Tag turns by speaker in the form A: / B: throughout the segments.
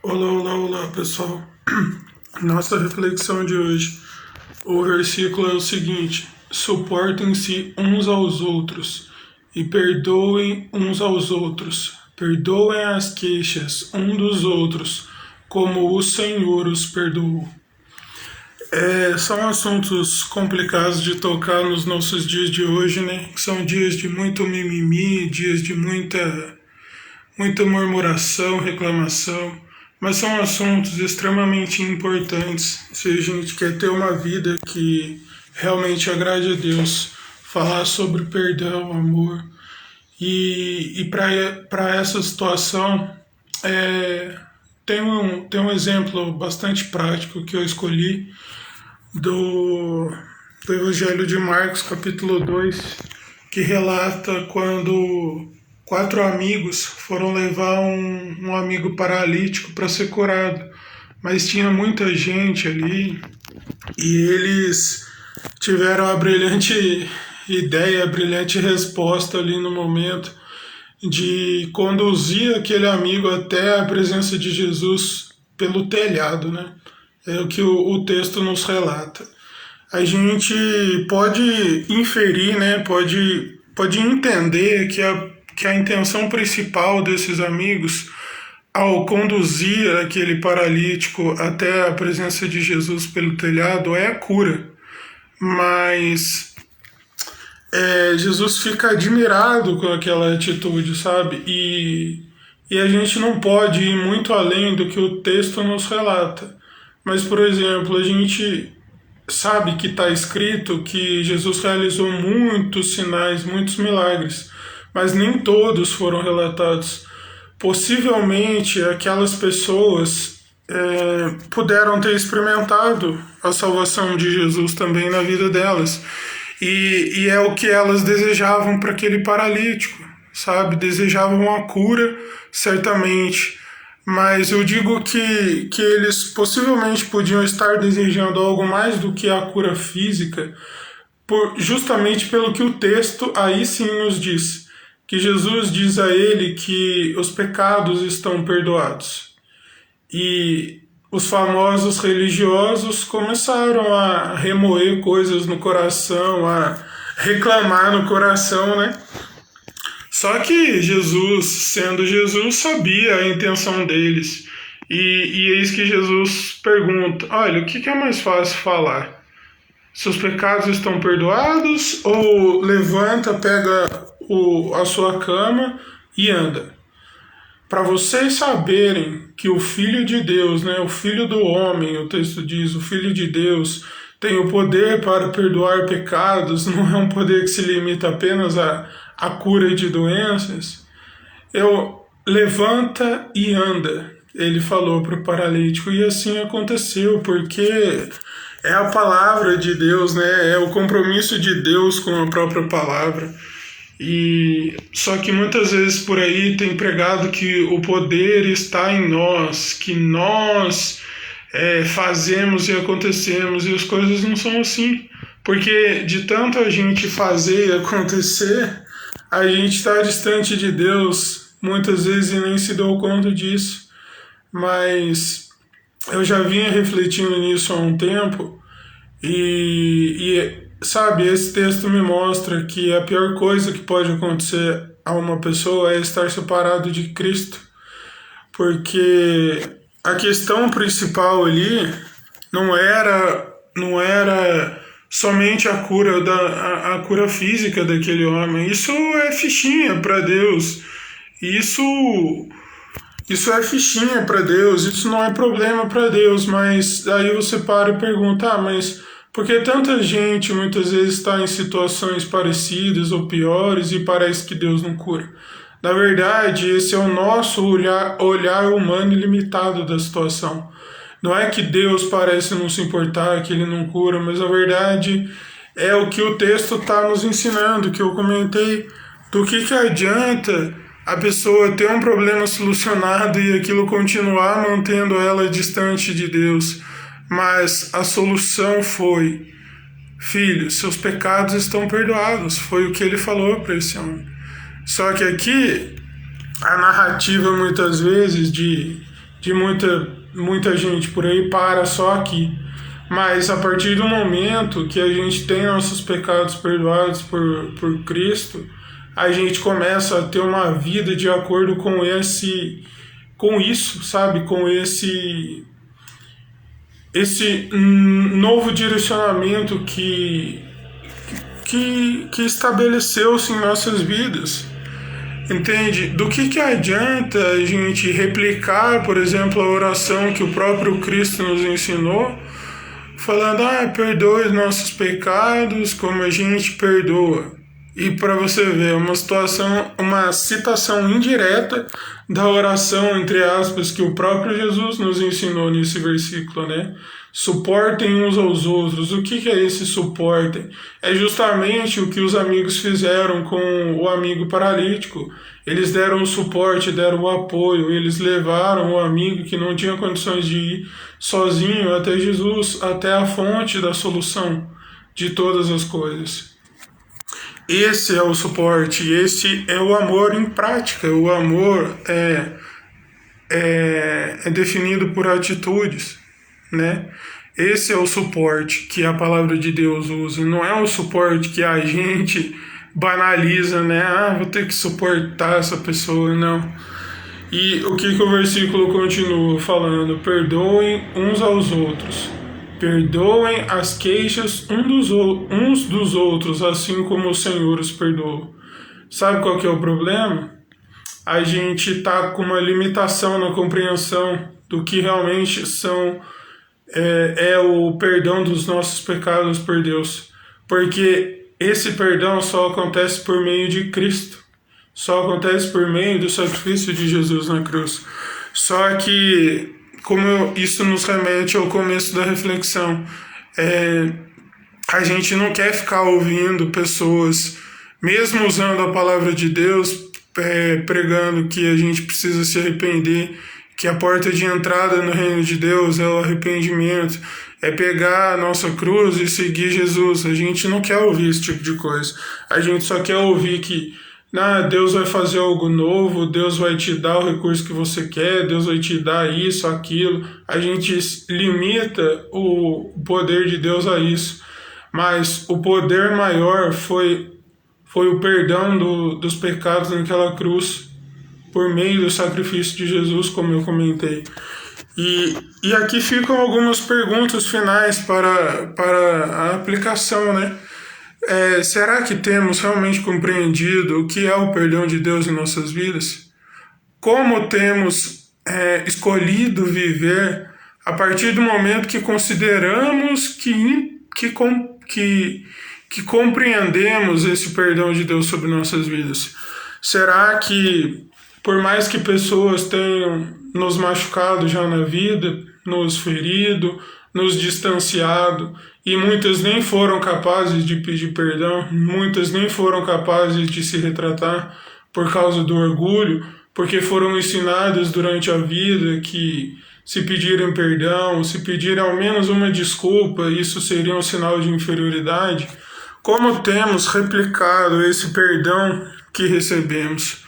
A: Olá, olá, olá, pessoal. Nossa reflexão de hoje. O versículo é o seguinte: suportem-se uns aos outros e perdoem uns aos outros. Perdoem as queixas um dos outros, como o Senhor os perdoou. São assuntos complicados de tocar nos nossos dias de hoje, né? São dias de muito mimimi, dias de muita murmuração, reclamação, mas são assuntos extremamente importantes se a gente quer ter uma vida que realmente agrade a Deus, falar sobre perdão, amor. E para essa situação, tem um exemplo bastante prático que eu escolhi do, do Evangelho de Marcos, capítulo 2, que relata quando quatro amigos foram levar um amigo paralítico para ser curado, mas tinha muita gente ali e eles tiveram a brilhante ideia, a brilhante resposta ali no momento de conduzir aquele amigo até a presença de Jesus pelo telhado, né? É o que o texto nos relata. A gente pode inferir, né? Pode entender que a intenção principal desses amigos, ao conduzir aquele paralítico até a presença de Jesus pelo telhado, é a cura. Mas Jesus fica admirado com aquela atitude, sabe? E a gente não pode ir muito além do que o texto nos relata. Mas, por exemplo, a gente sabe que está escrito que Jesus realizou muitos sinais, muitos milagres, mas nem todos foram relatados. Possivelmente aquelas pessoas puderam ter experimentado a salvação de Jesus também na vida delas. E é o que elas desejavam para aquele paralítico, sabe? Desejavam a cura, certamente. Mas eu digo que eles possivelmente podiam estar desejando algo mais do que a cura física, justamente pelo que o texto aí sim nos diz. Que Jesus diz a ele que os pecados estão perdoados. E os famosos religiosos começaram a remoer coisas no coração, a reclamar no coração, né? Só que Jesus, sendo Jesus, sabia a intenção deles. E eis que Jesus pergunta: olha, o que é mais fácil falar? Seus pecados estão perdoados? Ou levanta, pega a sua cama e anda? Para vocês saberem que o Filho de Deus, né, o Filho do Homem, o texto diz, o Filho de Deus tem o poder para perdoar pecados, não é um poder que se limita apenas à cura de doenças. Levanta e anda, ele falou para o paralítico, e assim aconteceu, porque é a palavra de Deus, né, é o compromisso de Deus com a própria palavra. E só que muitas vezes por aí tem pregado que o poder está em nós, que nós fazemos e acontecemos, e as coisas não são assim, porque de tanto a gente fazer e acontecer, a gente está distante de Deus muitas vezes e nem se deu conta disso. Mas eu já vinha refletindo nisso há um tempo e sabe, esse texto me mostra que a pior coisa que pode acontecer a uma pessoa é estar separado de Cristo, porque a questão principal ali não era somente a cura a cura física daquele homem. Isso é fichinha para Deus. Isso é fichinha para Deus, isso não é problema para Deus, mas aí você para e pergunta, mas por que tanta gente muitas vezes está em situações parecidas ou piores e parece que Deus não cura? Na verdade, esse é o nosso olhar humano e limitado da situação. Não é que Deus parece não se importar, que Ele não cura, mas na verdade é o que o texto está nos ensinando, que eu comentei, do que adianta a pessoa ter um problema solucionado e aquilo continuar mantendo ela distante de Deus. Mas a solução foi: filho, seus pecados estão perdoados. Foi o que ele falou para esse homem. Só que aqui, a narrativa muitas vezes de de muita gente por aí para só aqui. Mas a partir do momento que a gente tem nossos pecados perdoados por Cristo, a gente começa a ter uma vida de acordo com isso, sabe? Com esse novo direcionamento que estabeleceu-se em nossas vidas. Entende? Do que adianta a gente replicar, por exemplo, a oração que o próprio Cristo nos ensinou, falando, perdoe os nossos pecados como a gente perdoa. E para você ver, uma citação indireta da oração, entre aspas, que o próprio Jesus nos ensinou nesse versículo, né? Suportem uns aos outros. O que é esse suportem? É justamente o que os amigos fizeram com o amigo paralítico. Eles deram o suporte, deram o apoio, eles levaram o amigo que não tinha condições de ir sozinho até Jesus, até a fonte da solução de todas as coisas. Esse é o suporte, esse é o amor em prática. O amor é definido por atitudes, né? Esse é o suporte que a palavra de Deus usa. Não é o suporte que a gente banaliza, né? Vou ter que suportar essa pessoa, não. E o que o versículo continua falando? Perdoem uns aos outros. Perdoem as queixas uns dos outros, assim como o Senhor os perdoou. Sabe qual que é o problema? A gente está com uma limitação na compreensão do que realmente é o perdão dos nossos pecados por Deus. Porque esse perdão só acontece por meio de Cristo. Só acontece por meio do sacrifício de Jesus na cruz. Só que, como isso nos remete ao começo da reflexão, a gente não quer ficar ouvindo pessoas, mesmo usando a palavra de Deus, pregando que a gente precisa se arrepender, que a porta de entrada no reino de Deus é o arrependimento, é pegar a nossa cruz e seguir Jesus. A gente não quer ouvir esse tipo de coisa. A gente só quer ouvir que Deus vai fazer algo novo, Deus vai te dar o recurso que você quer, Deus vai te dar isso, aquilo. A gente limita o poder de Deus a isso. Mas o poder maior foi o perdão dos pecados naquela cruz, por meio do sacrifício de Jesus, como eu comentei. E aqui ficam algumas perguntas finais para a aplicação, né? Será que temos realmente compreendido o que é o perdão de Deus em nossas vidas? Como temos escolhido viver a partir do momento que consideramos que compreendemos esse perdão de Deus sobre nossas vidas? Será que, por mais que pessoas tenham nos machucado já na vida, nos ferido, nos distanciado, e muitas nem foram capazes de pedir perdão, muitas nem foram capazes de se retratar por causa do orgulho, porque foram ensinadas durante a vida que se pedirem perdão, se pedirem ao menos uma desculpa, isso seria um sinal de inferioridade? Como temos replicado esse perdão que recebemos?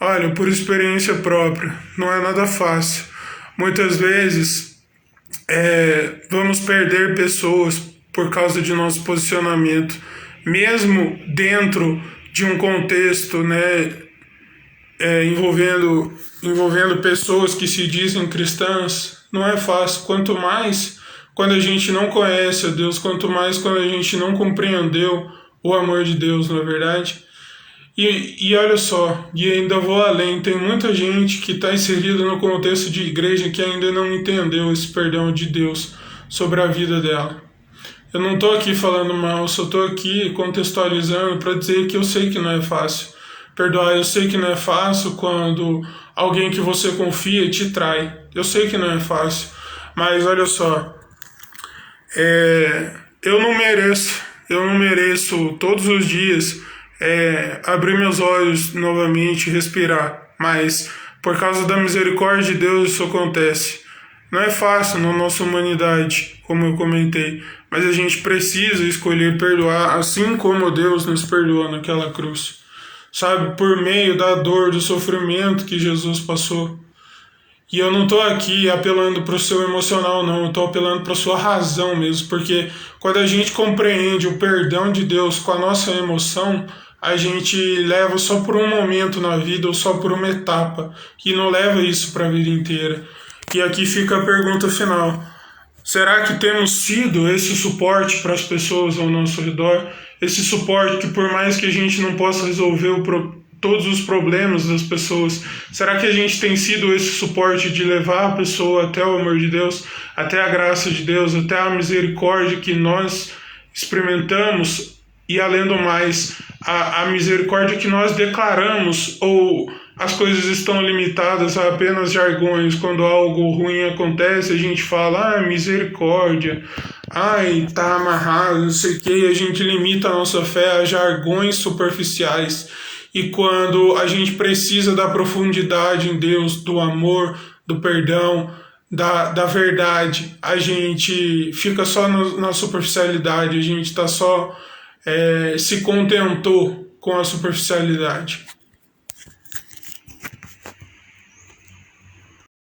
A: Olha, por experiência própria, não é nada fácil. Muitas vezes vamos perder pessoas por causa de nosso posicionamento, mesmo dentro de um contexto, né, envolvendo pessoas que se dizem cristãs. Não é fácil, quanto mais quando a gente não conhece a Deus, quanto mais quando a gente não compreendeu o amor de Deus, na verdade. E olha só, e ainda vou além, tem muita gente que está inserida no contexto de igreja que ainda não entendeu esse perdão de Deus sobre a vida dela. Eu não estou aqui falando mal, só estou aqui contextualizando para dizer que eu sei que não é fácil perdoar. Eu sei que não é fácil quando alguém que você confia te trai. Eu sei que não é fácil, mas olha só, eu não mereço todos os dias abrir meus olhos novamente e respirar, mas por causa da misericórdia de Deus isso acontece. Não é fácil na nossa humanidade, como eu comentei, mas a gente precisa escolher perdoar assim como Deus nos perdoou naquela cruz, sabe, por meio da dor, do sofrimento que Jesus passou. E eu não estou aqui apelando para o seu emocional, não. Eu estou apelando para a sua razão mesmo. Porque quando a gente compreende o perdão de Deus com a nossa emoção, a gente leva só por um momento na vida ou só por uma etapa. E não leva isso para a vida inteira. E aqui fica a pergunta final. Será que temos sido esse suporte para as pessoas ao nosso redor? Esse suporte que, por mais que a gente não possa resolver todos os problemas das pessoas, será que a gente tem sido esse suporte de levar a pessoa até o amor de Deus, até a graça de Deus, até a misericórdia que nós experimentamos e, além do mais, a misericórdia que nós declaramos, ou as coisas estão limitadas a apenas jargões? Quando algo ruim acontece, a gente fala, misericórdia, ai, tá amarrado, não sei o que, e a gente limita a nossa fé a jargões superficiais. E quando a gente precisa da profundidade em Deus, do amor, do perdão, da verdade, a gente fica só na superficialidade, a gente está só se contentou com a superficialidade.